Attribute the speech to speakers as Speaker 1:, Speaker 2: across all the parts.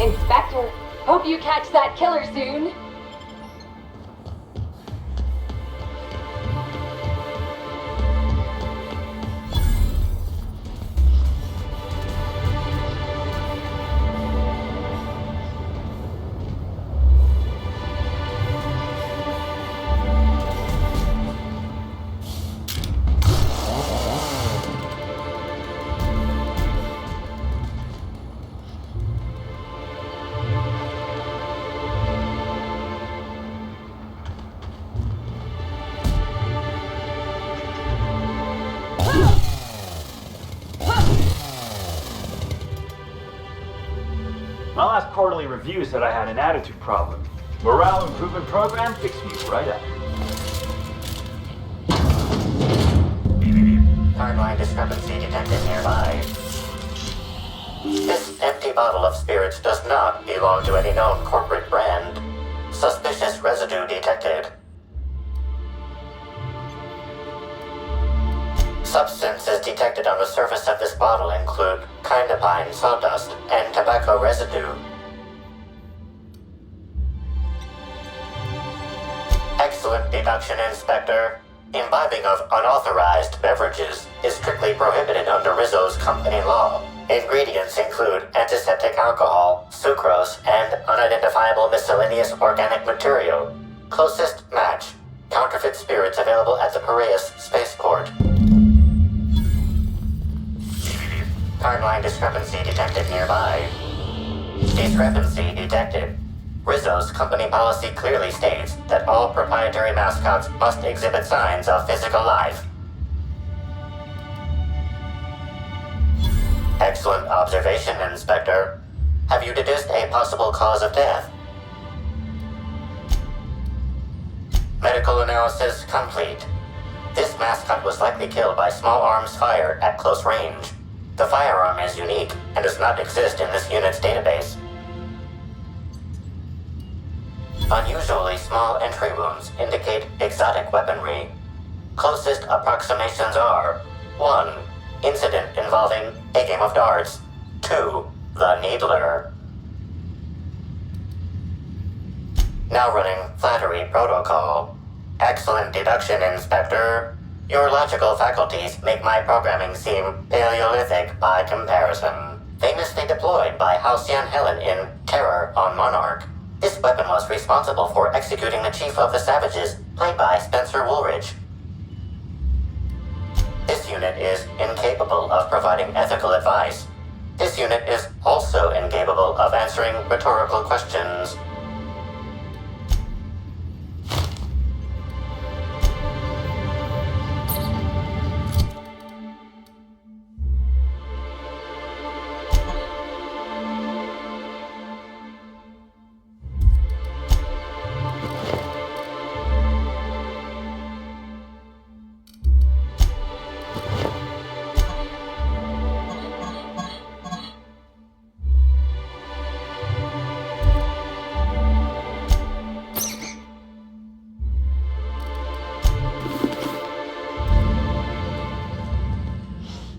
Speaker 1: Inspector, hope you catch that killer soon.
Speaker 2: My last quarterly review said I had an attitude problem. Morale improvement program fixed me right up.
Speaker 3: Timeline discrepancy detected nearby. This empty bottle of spirits does not belong to any known corporate brand. Suspicious residue detected. Substances detected on the surface of this bottle include kindapine sawdust and tobacco residue. Excellent deduction, Inspector. Imbibing of unauthorized beverages is strictly prohibited under Rizzo's company law. Ingredients include antiseptic alcohol, sucrose, and unidentifiable miscellaneous organic material. Closest match. Counterfeit spirits available at the Piraeus spaceport. Timeline discrepancy detected nearby. Discrepancy detected. Rizzo's company policy clearly states that all proprietary mascots must exhibit signs of physical life. Excellent observation, Inspector. Have you deduced a possible cause of death? Medical analysis complete. This mascot was likely killed by small arms fire at close range. The firearm is unique and does not exist in this unit's database. Unusually small entry wounds indicate exotic weaponry. Closest approximations are 1. Incident involving a game of darts. 2. The Needler. Now running Flattery Protocol. Excellent deduction, Inspector. Your logical faculties make my programming seem Paleolithic by comparison. Famously deployed by Halcyon Helen in Terror on Monarch. This weapon was responsible for executing the Chief of the Savages, played by Spencer Woolridge. This unit is incapable of providing ethical advice. This unit is also incapable of answering rhetorical questions.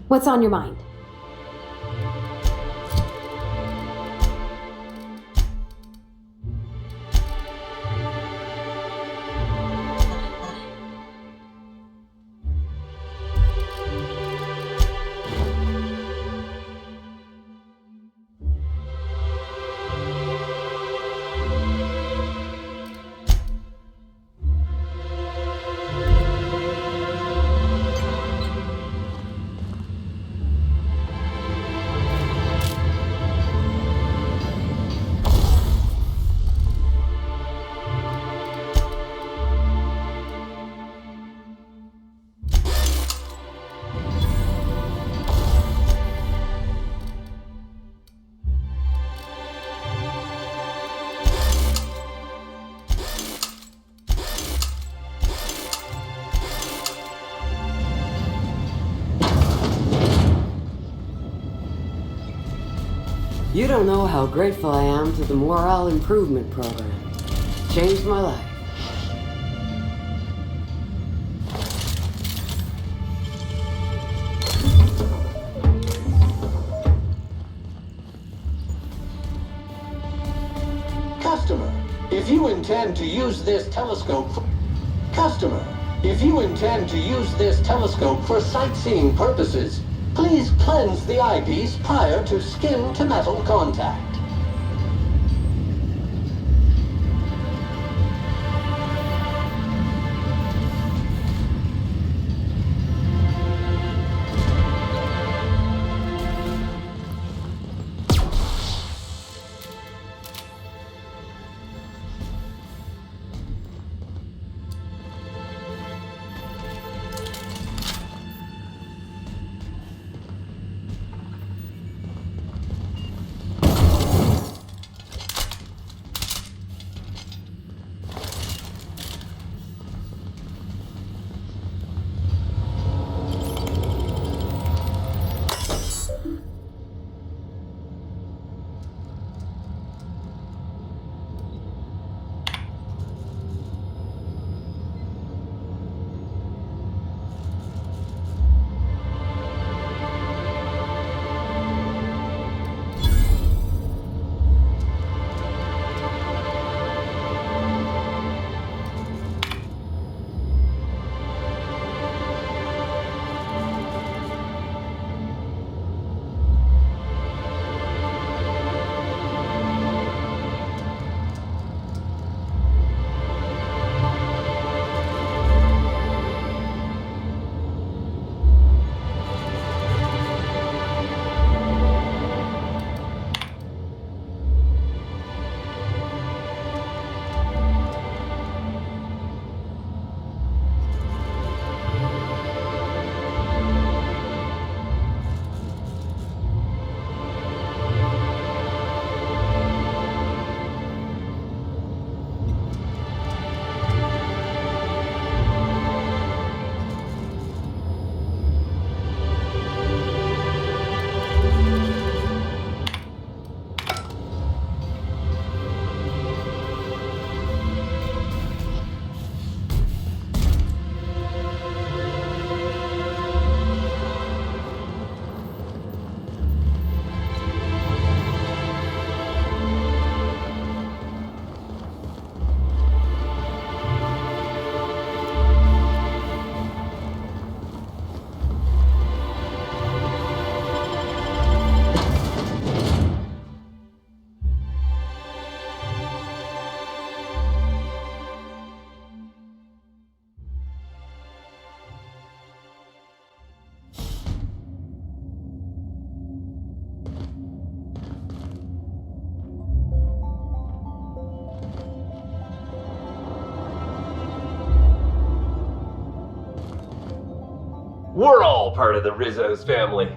Speaker 1: What's on your mind?
Speaker 4: You don't know how grateful I am to the Morale Improvement Program. It's changed my life.
Speaker 5: If you intend to use this telescope for... Customer, if you intend to use this telescope for sightseeing purposes, please cleanse the eyepiece prior to skin-to-metal contact.
Speaker 2: We're all part of the Rizzo's family.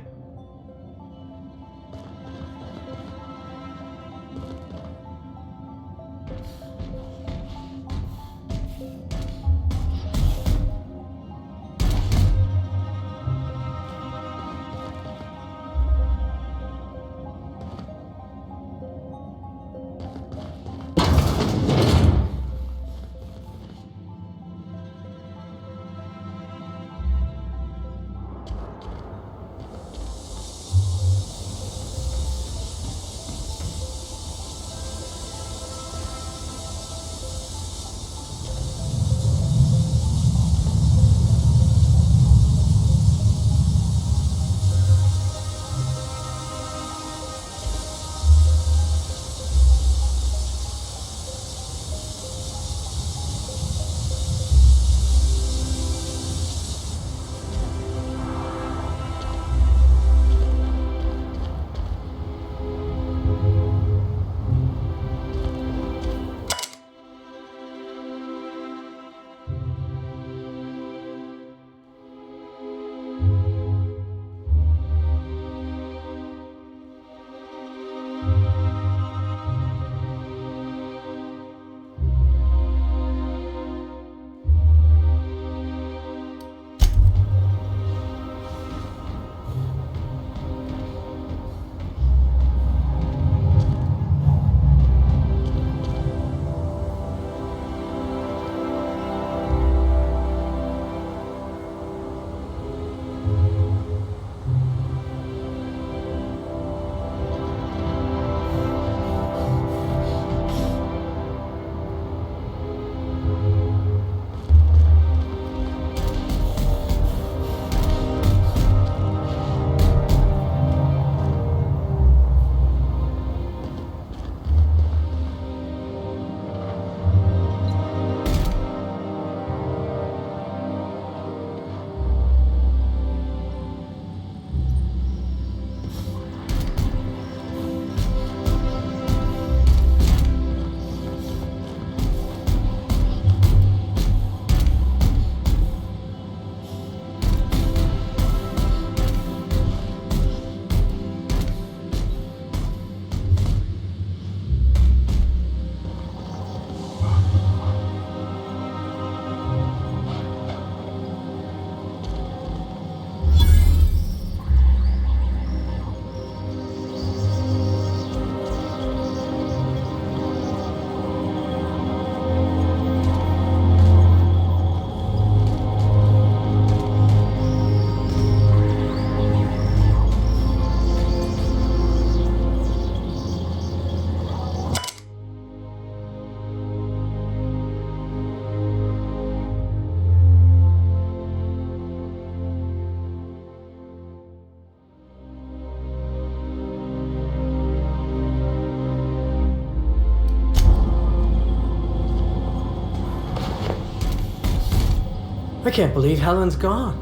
Speaker 6: can't believe Helen's gone.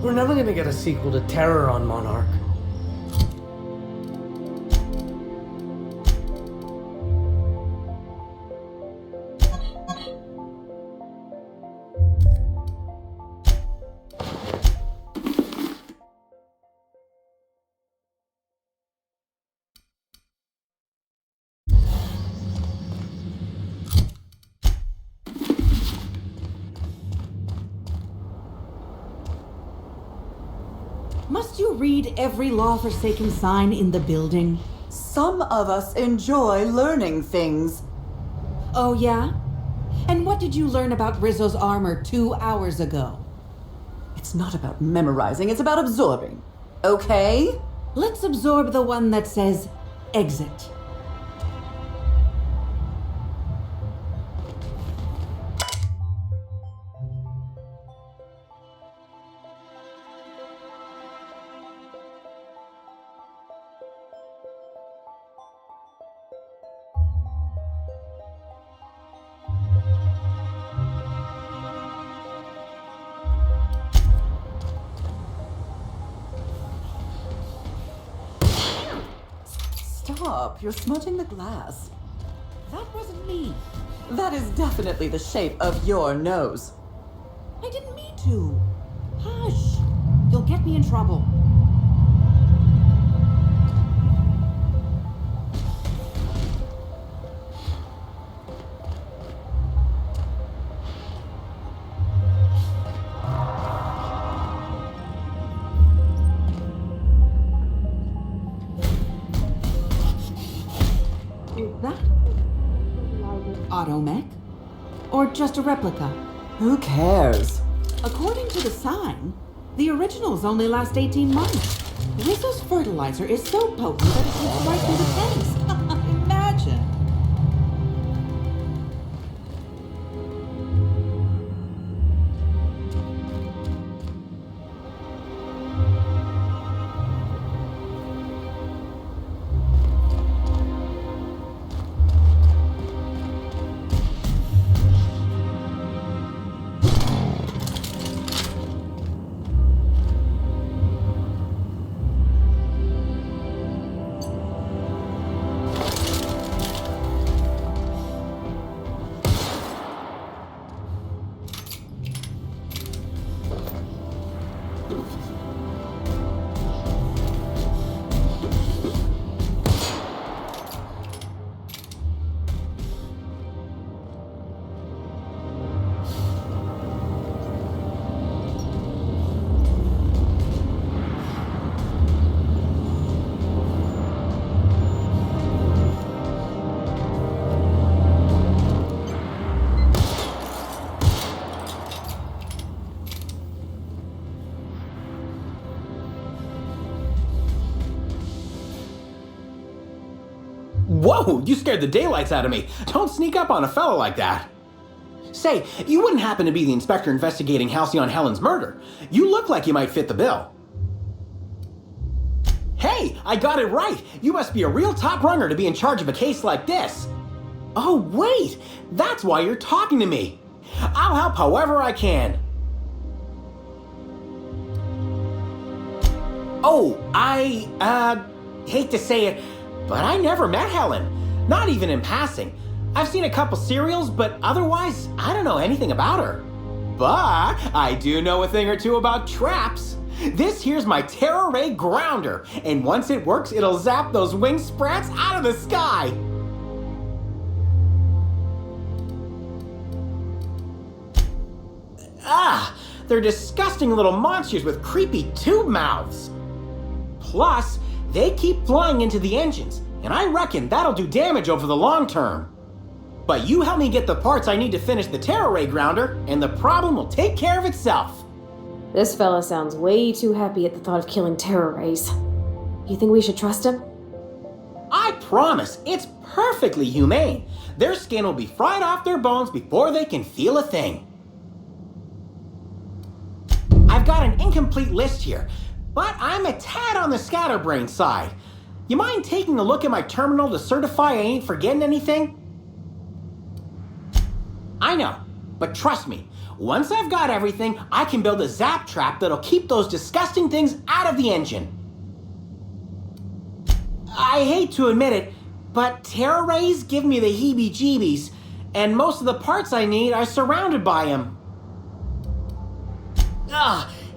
Speaker 6: We're never gonna get a sequel to Terror on Monarch.
Speaker 7: Must you read every law-forsaken sign in the building?
Speaker 8: Some of us enjoy learning things.
Speaker 7: Oh, yeah? And what did you learn about Rizzo's armor 2 hours ago?
Speaker 8: It's not about memorizing, it's about absorbing. Okay?
Speaker 7: Let's absorb the one that says exit.
Speaker 8: Stop, you're smudging the glass.
Speaker 7: That wasn't me.
Speaker 8: That is definitely the shape of your nose.
Speaker 7: I didn't mean to. Hush. You'll get me in trouble. Is that Automech? Or just a replica?
Speaker 8: Who cares?
Speaker 7: According to the sign, the originals only last 18 months. Rizzo's fertilizer is so potent that it gets right through the tanks. Imagine.
Speaker 9: Whoa, you scared the daylights out of me. Don't sneak up on a fella like that. Say, you wouldn't happen to be the inspector investigating Halcyon Helen's murder. You look like you might fit the bill. Hey, I got it right. You must be a real top runner to be in charge of a case like this. Oh, wait, that's why you're talking to me. I'll help however I can. Oh, I hate to say it, but I never met Helen. Not even in passing. I've seen a couple serials, but otherwise, I don't know anything about her. But I do know a thing or two about traps. This here's my Terra Ray Grounder, and once it works, it'll zap those wing sprats out of the sky. Ah, they're disgusting little monsters with creepy tube mouths. Plus, they keep flying into the engines, and I reckon that'll do damage over the long term. But you help me get the parts I need to finish the Terra Ray Grounder, and the problem will take care of itself.
Speaker 1: This fella sounds way too happy at the thought of killing terror rays. You think we should trust him?
Speaker 9: I promise, it's perfectly humane. Their skin will be fried off their bones before they can feel a thing. I've got an incomplete list here, but I'm a tad on the scatterbrain side. You mind taking a look at my terminal to certify I ain't forgetting anything? I know, But trust me, once I've got everything, I can build a zap trap that'll keep those disgusting things out of the engine. I hate to admit it, but Terra rays give me the heebie-jeebies, and most of the parts I need are surrounded by them.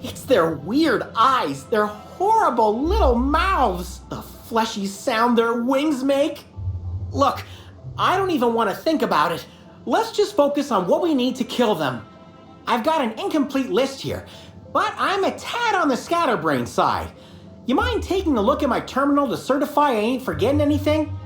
Speaker 9: It's their weird eyes, their horrible little mouths, the fleshy sound their wings make. Look, I don't even want to think about it. Let's just focus on what we need to kill them. I've got an incomplete list here, but I'm a tad on the scatterbrain side. You mind taking a look at my terminal to certify I ain't forgetting anything?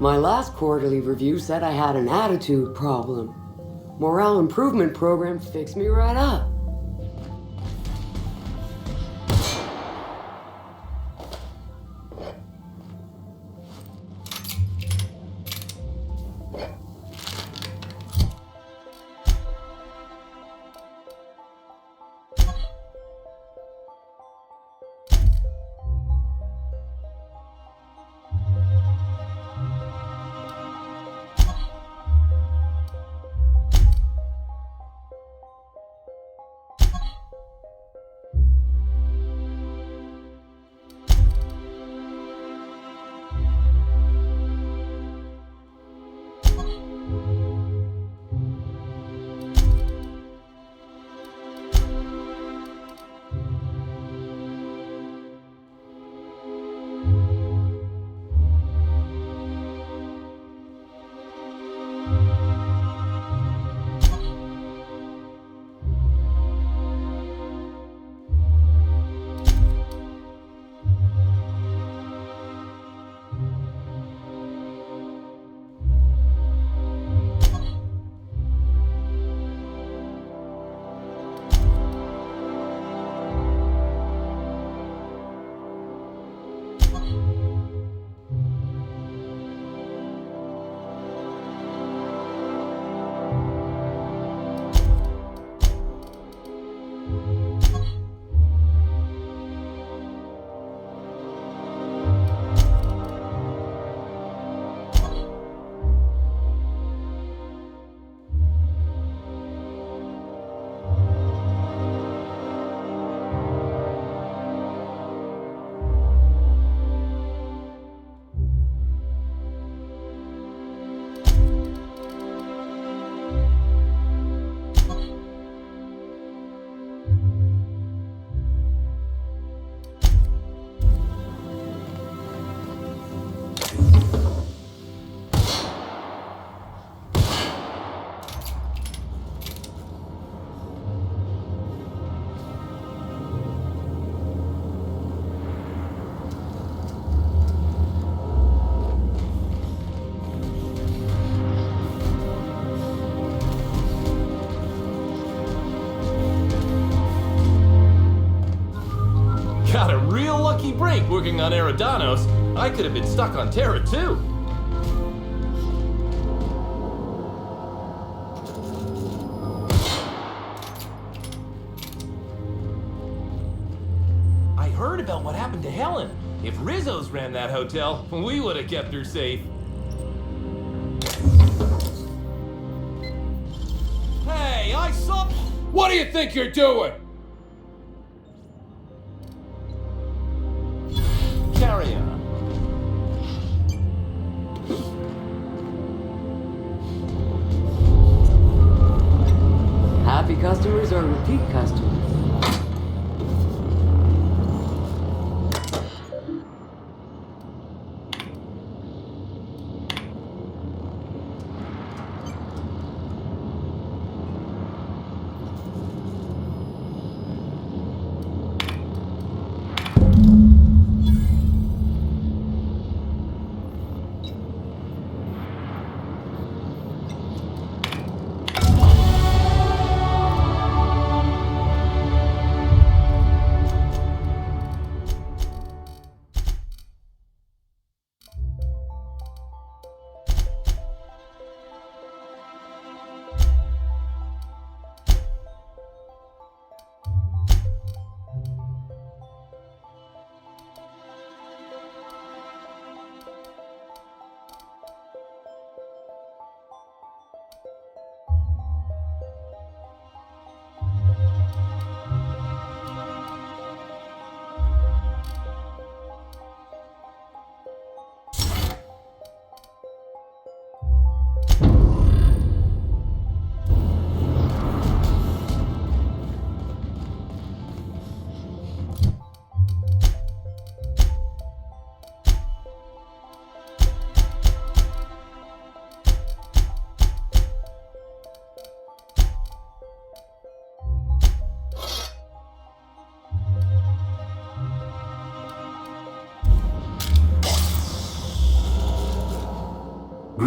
Speaker 4: My last quarterly review said I had an attitude problem. Morale improvement program fixed me right up.
Speaker 10: Got a real lucky break working on Eridanos. I could have been stuck on Terra too. I heard about what happened to Helen. If Rizzo's ran that hotel, we would have kept her safe. Hey, I saw...
Speaker 11: What do you think you're doing?
Speaker 10: Carry on.
Speaker 4: Happy customers are repeat customers.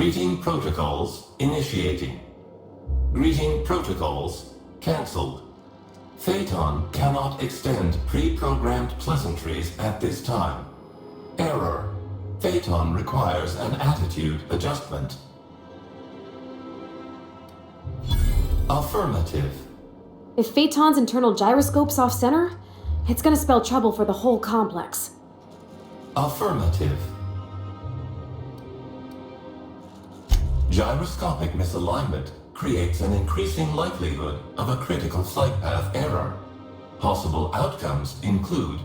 Speaker 12: Greeting protocols initiating. Greeting protocols cancelled. Phaeton cannot extend pre-programmed pleasantries at this time. Error. Phaeton requires an attitude adjustment. Affirmative.
Speaker 1: If Phaeton's internal gyroscope's off-center, it's gonna spell trouble for the whole complex.
Speaker 12: Affirmative. Gyroscopic misalignment creates an increasing likelihood of a critical flight path error. Possible outcomes include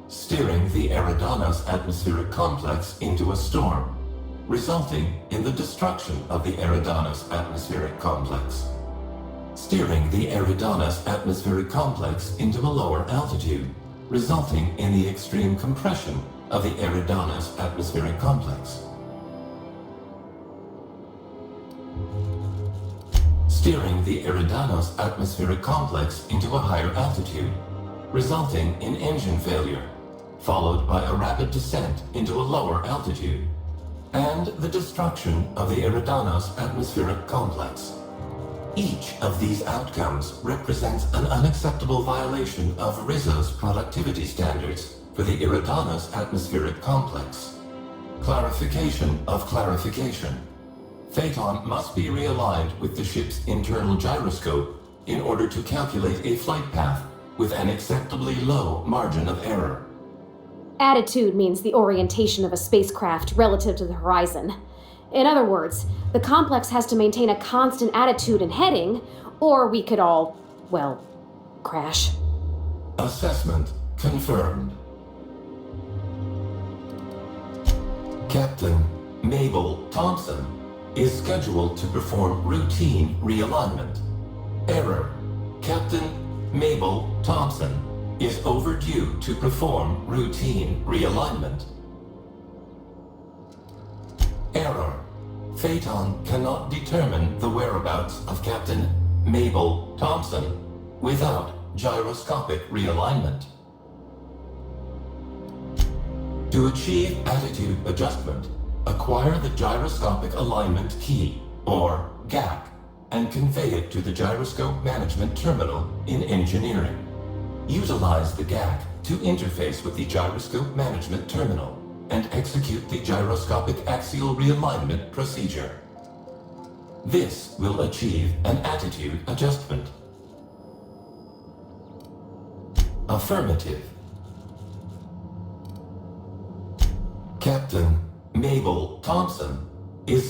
Speaker 12: steering the Eridanos atmospheric complex into a storm, resulting in the destruction of the Eridanos atmospheric complex. Steering the Eridanos atmospheric complex into a lower altitude, resulting in the extreme compression of the Eridanos atmospheric complex. Steering the Eridanos atmospheric complex into a higher altitude, resulting in engine failure, followed by a rapid descent into a lower altitude, and the destruction of the Eridanos atmospheric complex. Each of these outcomes represents an unacceptable violation of RISO's productivity standards for the Eridanos atmospheric complex. Clarification of clarification. Phaeton must be realigned with the ship's internal gyroscope in order to calculate a flight path with an acceptably low margin of error.
Speaker 1: Attitude means the orientation of a spacecraft relative to the horizon. In other words, the complex has to maintain a constant attitude and heading, or we could all, well, crash.
Speaker 12: Assessment confirmed. Captain Mabel Thompson is scheduled to perform routine realignment. Error. Captain Mabel Thompson is overdue to perform routine realignment. Error. Phaeton cannot determine the whereabouts of Captain Mabel Thompson without gyroscopic realignment. To achieve attitude adjustment, acquire the Gyroscopic Alignment Key, or GAC, and convey it to the Gyroscope Management Terminal in Engineering. Utilize the GAC to interface with the Gyroscope Management Terminal and execute the Gyroscopic Axial Realignment procedure. This will achieve an attitude adjustment. Affirmative. Captain Mabel Thompson is